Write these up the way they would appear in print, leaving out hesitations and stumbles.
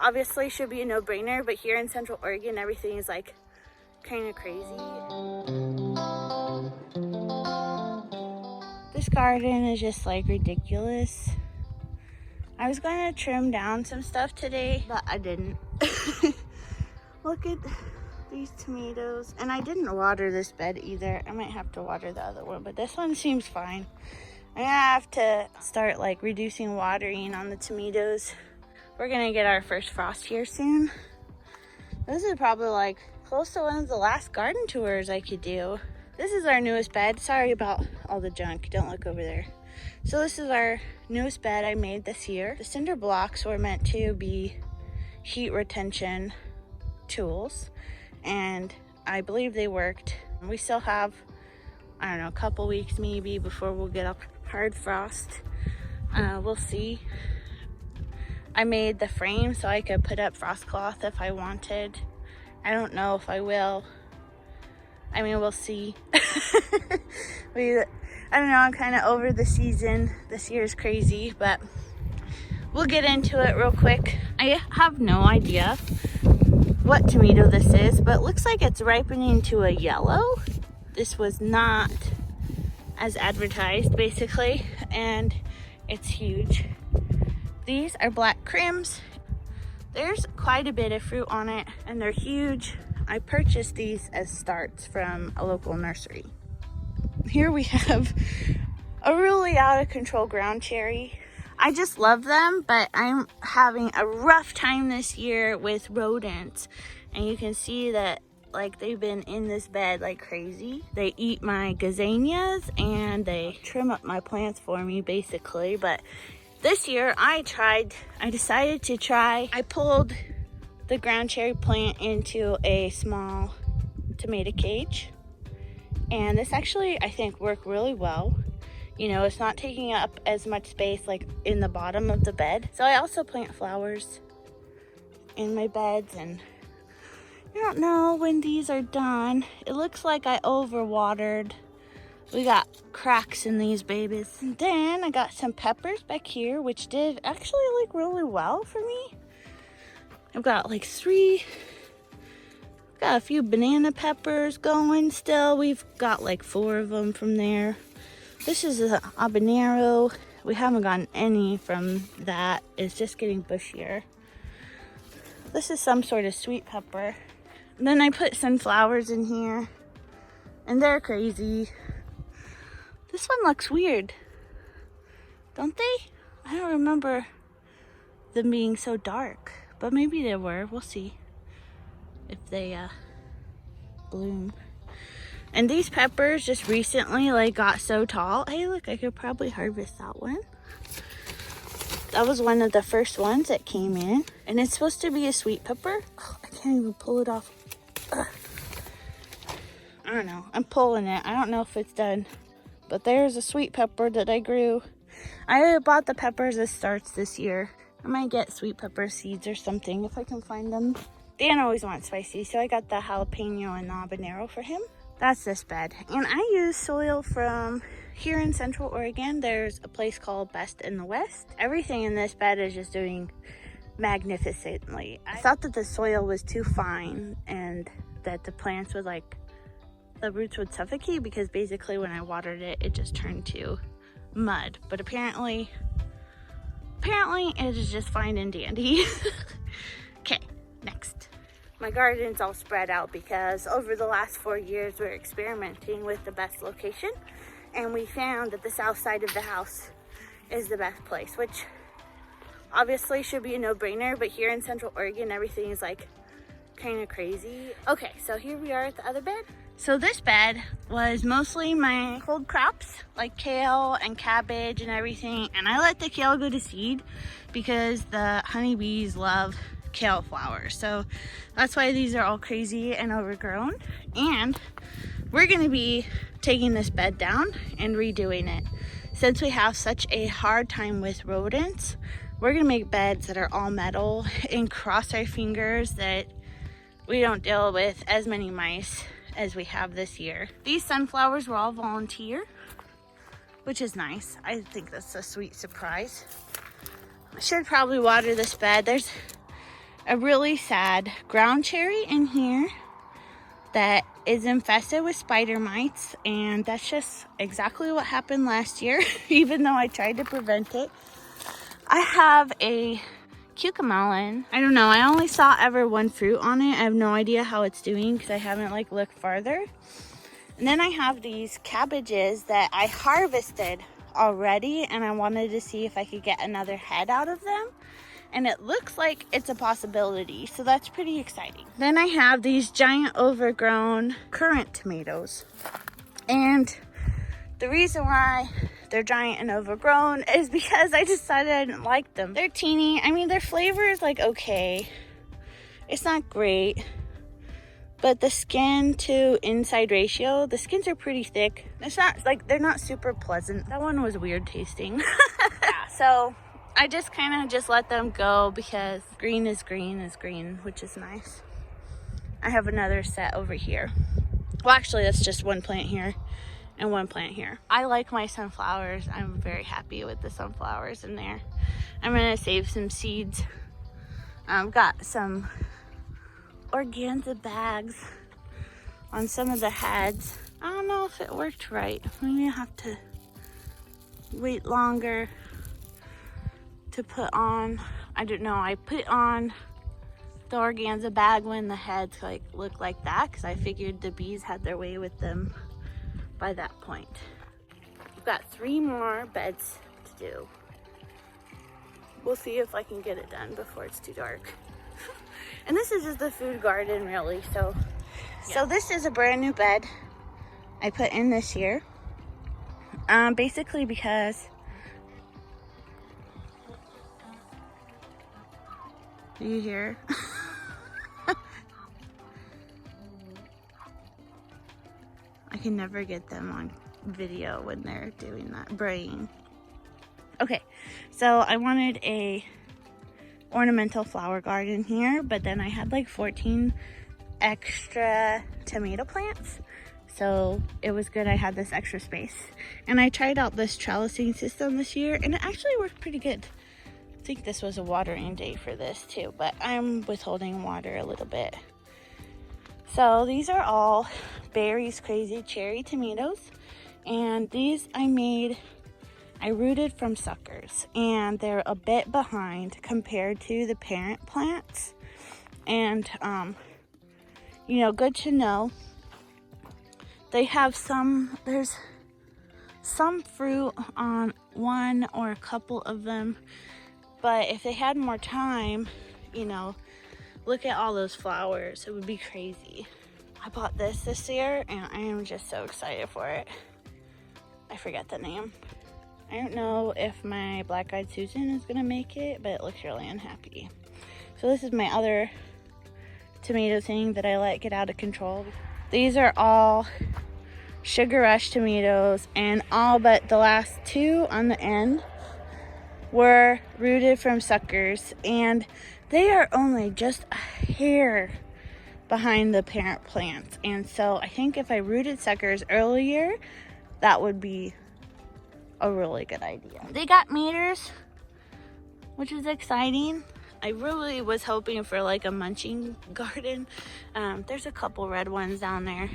obviously should be a no-brainer, but here in Central Oregon, everything is like kind of crazy. This garden is just like ridiculous. I was going to trim down some stuff today, but I didn't. Look at these tomatoes. And I didn't water this bed either. I might have to water the other one, but this one seems fine. I'm gonna have to start like reducing watering on the tomatoes. We're gonna get our first frost here soon. This is probably like close to one of the last garden tours I could do. This is our newest bed. Sorry about all the junk. Don't look over there. So this is our newest bed I made this year. The cinder blocks were meant to be heat retention tools, and I believe they worked. We still have, I don't know, a couple weeks maybe before we'll get up hard frost. We'll see. I made the frame so I could put up frost cloth if I wanted. I don't know if I will. I mean, we'll see. I don't know, I'm kind of over the season. This year is crazy, but we'll get into it real quick. I have no idea what tomato this is, but it looks like it's ripening to a yellow. This was not as advertised, basically, and it's huge. These are black crims. There's quite a bit of fruit on it, and they're huge. I purchased these as starts from a local nursery. Here we have a really out of control ground cherry. I just love them, but I'm having a rough time this year with rodents. And you can see that like they've been in this bed like crazy. They eat my gazanias and they trim up my plants for me basically. But this year I decided to try. I pulled the ground cherry plant into a small tomato cage. And this actually, I think, worked really well. You know, it's not taking up as much space like in the bottom of the bed. So I also plant flowers in my beds, and I don't know when these are done. It looks like I overwatered. We got cracks in these babies. And then I got some peppers back here, which did actually like really well for me. I've got like got a few banana peppers going still. We've got like 4 of them from there. This is a habanero. We haven't gotten any from that. It's just getting bushier. This is some sort of sweet pepper. And then I put sunflowers in here, and they're crazy. This one looks weird, don't they? I don't remember them being so dark, but maybe they were. We'll see if they bloom. And these peppers just recently like got so tall. Hey, look, I could probably harvest that one. That was one of the first ones that came in, and it's supposed to be a sweet pepper. Oh, I can't even pull it off. Ugh. I don't know, I'm pulling it. I don't know if it's done, but there's a sweet pepper that I grew. I bought the peppers as starts this year. I might get sweet pepper seeds or something if I can find them. Dan always wants spicy, so I got the jalapeno and the habanero for him. That's this bed. And I use soil from here in Central Oregon. There's a place called Best in the West. Everything in this bed is just doing magnificently. I thought that the soil was too fine and that the plants would like, the roots would suffocate, because basically when I watered it, it just turned to mud. But apparently it is just fine and dandy. Okay, next. My garden's all spread out because over the last 4 years we're experimenting with the best location, and we found that the south side of the house is the best place, which obviously should be a no-brainer, but here in Central Oregon everything is like kind of crazy. Okay, so here we are at the other bed. So this bed was mostly my cold crops, like kale and cabbage and everything, and I let the kale go to seed because the honeybees love kale flowers. So that's why these are all crazy and overgrown. And we're gonna be taking this bed down and redoing it. Since we have such a hard time with rodents, we're gonna make beds that are all metal and cross our fingers that we don't deal with as many mice as we have this year. These sunflowers were all volunteer, which is nice. I think that's a sweet surprise. I should probably water this bed. There's a really sad ground cherry in here that is infested with spider mites, and that's just exactly what happened last year, even though I tried to prevent it. I have a cucamelon. I don't know, I only saw ever one fruit on it. I have no idea how it's doing because I haven't like looked farther. And then I have these cabbages that I harvested already, and I wanted to see if I could get another head out of them. And it looks like it's a possibility, so that's pretty exciting. Then I have these giant overgrown currant tomatoes. And the reason why they're giant and overgrown is because I decided I didn't like them. They're teeny. I mean, their flavor is like okay. It's not great. But the skin to inside ratio, the skins are pretty thick. It's not like, they're not super pleasant. That one was weird tasting. Yeah, so I just kind of just let them go because green is green is green, which is nice. I have another set over here. Well, actually, that's just one plant here and one plant here. I like my sunflowers. I'm very happy with the sunflowers in there. I'm gonna save some seeds. I've got some organza bags on some of the heads. I don't know if it worked right. Maybe I have to wait longer to put on. I don't know. I put on the organza bag when the heads like look like that because I figured the bees had their way with them by that point. I've got 3 more beds to do. We'll see if I can get it done before it's too dark. And this is just the food garden really, so yeah. So this is a brand new bed I put in this year. Basically because do you hear? I can never get them on video when they're doing that braying. Okay, so I wanted a ornamental flower garden here, but then I had like 14 extra tomato plants, so it was good I had this extra space. And I tried out this trellising system this year and it actually worked pretty good. I think this was a watering day for this too, but I'm withholding water a little bit. So these are all Berry's Crazy Cherry tomatoes, and these I rooted from suckers, and they're a bit behind compared to the parent plants. And you know, good to know. They have there's some fruit on one or a couple of them, but if they had more time, you know, look at all those flowers. It would be crazy. I bought this year and I am just so excited for it. I forget the name. I don't know if my black-eyed Susan is gonna make it, but it looks really unhappy. So this is my other tomato thing that I let get out of control. These are all Sugar Rush tomatoes, and all but the last 2 on the end were rooted from suckers, and they are only just a hair behind the parent plants. And so I think if I rooted suckers earlier, that would be a really good idea. They got meters, which is exciting. I really was hoping for like a munching garden. There's a couple red ones down there,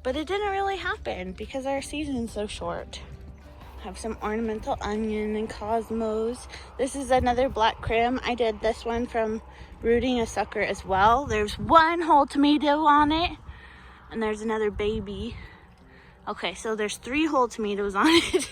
but it didn't really happen because our season's so short. Have some ornamental onion and cosmos. This is another black crim. I did this one from rooting a sucker as well. There's 1 whole tomato on it, and there's another baby. Okay, so there's 3 whole tomatoes on it.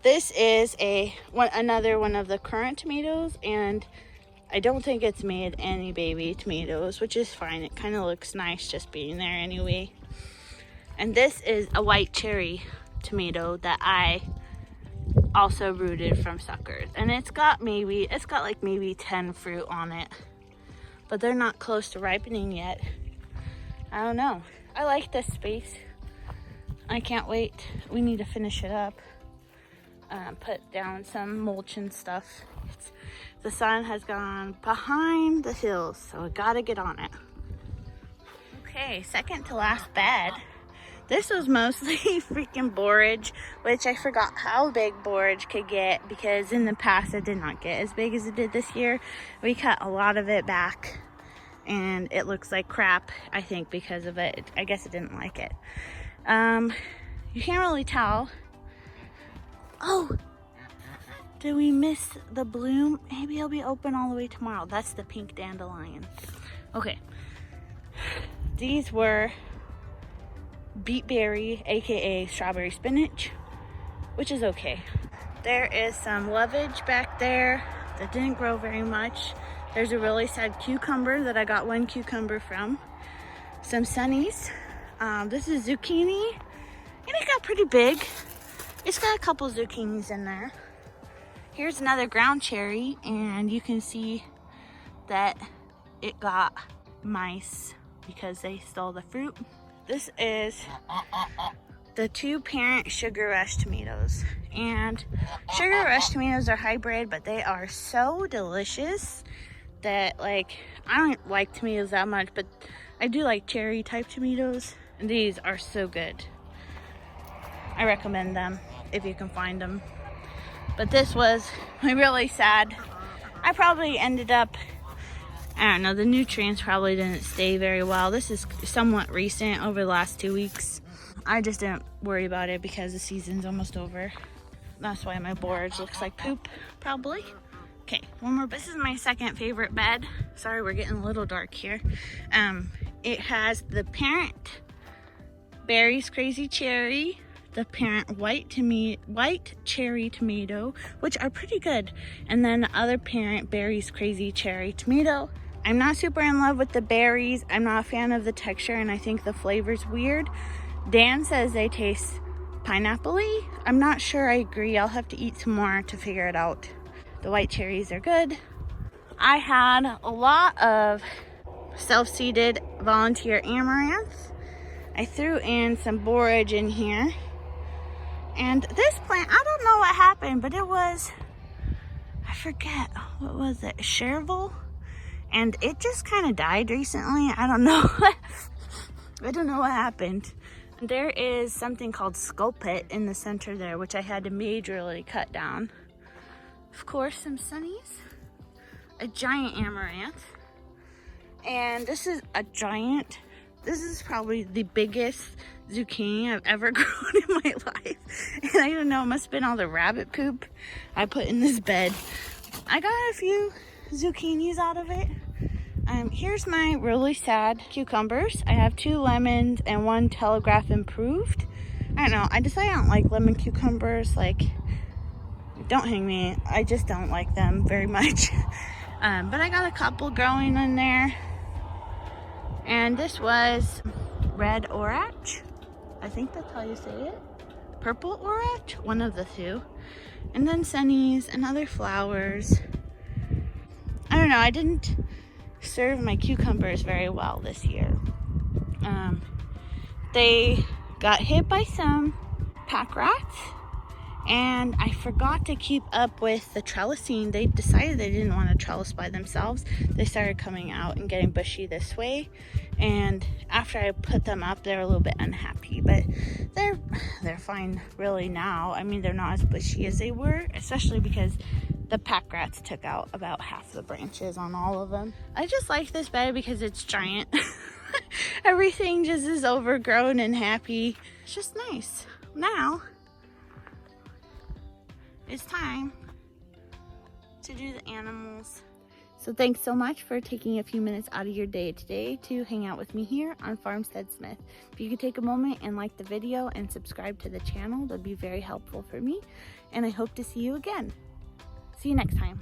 This is another one of the currant tomatoes, and I don't think it's made any baby tomatoes, which is fine. It kind of looks nice just being there anyway. And this is a white cherry tomato that I also rooted from suckers, and it's got like maybe 10 fruit on it, but they're not close to ripening yet. I don't know. I like this space. I can't wait. We need to finish it up. Put down some mulch and stuff. The sun has gone behind the hills, so I gotta get on it. Okay, second to last bed. This was mostly freaking borage, which I forgot how big borage could get because in the past it did not get as big as it did this year. We cut a lot of it back and it looks like crap, I think, because of it. I guess it didn't like it. You can't really tell. Oh, did we miss the bloom? Maybe it'll be open all the way tomorrow. That's the pink dandelion. Okay, these were beetberry, aka strawberry spinach, which is okay. There is some lovage back there that didn't grow very much. There's a really sad cucumber that I got one cucumber from. Some sunnies. This is zucchini, and it got pretty big. It's got a couple zucchinis in there. Here's another ground cherry, and you can see that it got mice because they stole the fruit. This is the 2 parent Sugar Rush tomatoes. And Sugar Rush tomatoes are hybrid, but they are so delicious that, like, I don't like tomatoes that much, but I do like cherry type tomatoes. And these are so good. I recommend them if you can find them. But this was really sad. I probably ended up, I don't know, the nutrients probably didn't stay very well. This is somewhat recent, over the last 2 weeks. I just didn't worry about it because the season's almost over. That's why my borage looks like poop, probably. Okay, one more. This is my second favorite bed. Sorry, we're getting a little dark here. It has the parent Berry's Crazy Cherry, the parent white cherry tomato, which are pretty good, and then the other parent Berry's Crazy Cherry Tomato. I'm not super in love with the berries. I'm not a fan of the texture, and I think the flavor's weird. Dan says they taste pineapple-y. I'm not sure I agree. I'll have to eat some more to figure it out. The white cherries are good. I had a lot of self-seeded volunteer amaranth. I threw in some borage in here. And this plant, I don't know what happened, but it was, I forget, what was it, chervil? And it just kind of died recently. I don't know. I don't know what happened. There is something called sculpit in the center there, which I had to majorly cut down. Of course, some sunnies, a giant amaranth, and this is a giant, this is probably the biggest zucchini I've ever grown in my life. And I don't know, it must have been all the rabbit poop I put in this bed. I got a few zucchinis out of it. Here's my really sad cucumbers. I have 2 lemons and 1 Telegraph Improved. I don't know, I decided I don't like lemon cucumbers. Like, don't hang me, I just don't like them very much. But I got a couple growing in there. And this was red orach. I think that's how you say it. Purple orach, one of the 2. And then sunnies and other flowers. I don't know, I didn't serve my cucumbers very well this year. They got hit by some pack rats, and I forgot to keep up with the trellising. They decided they didn't want to trellis by themselves. They started coming out and getting bushy this way, and after I put them up, they're a little bit unhappy, but they're fine really now. I mean, they're not as bushy as they were, especially because the pack rats took out about half the branches on all of them. I just like this bed because it's giant. Everything just is overgrown and happy. It's just nice. Now, it's time to do the animals. So thanks so much for taking a few minutes out of your day today to hang out with me here on Farmstead Smith. If you could take a moment and like the video and subscribe to the channel, that'd be very helpful for me. And I hope to see you again. See you next time.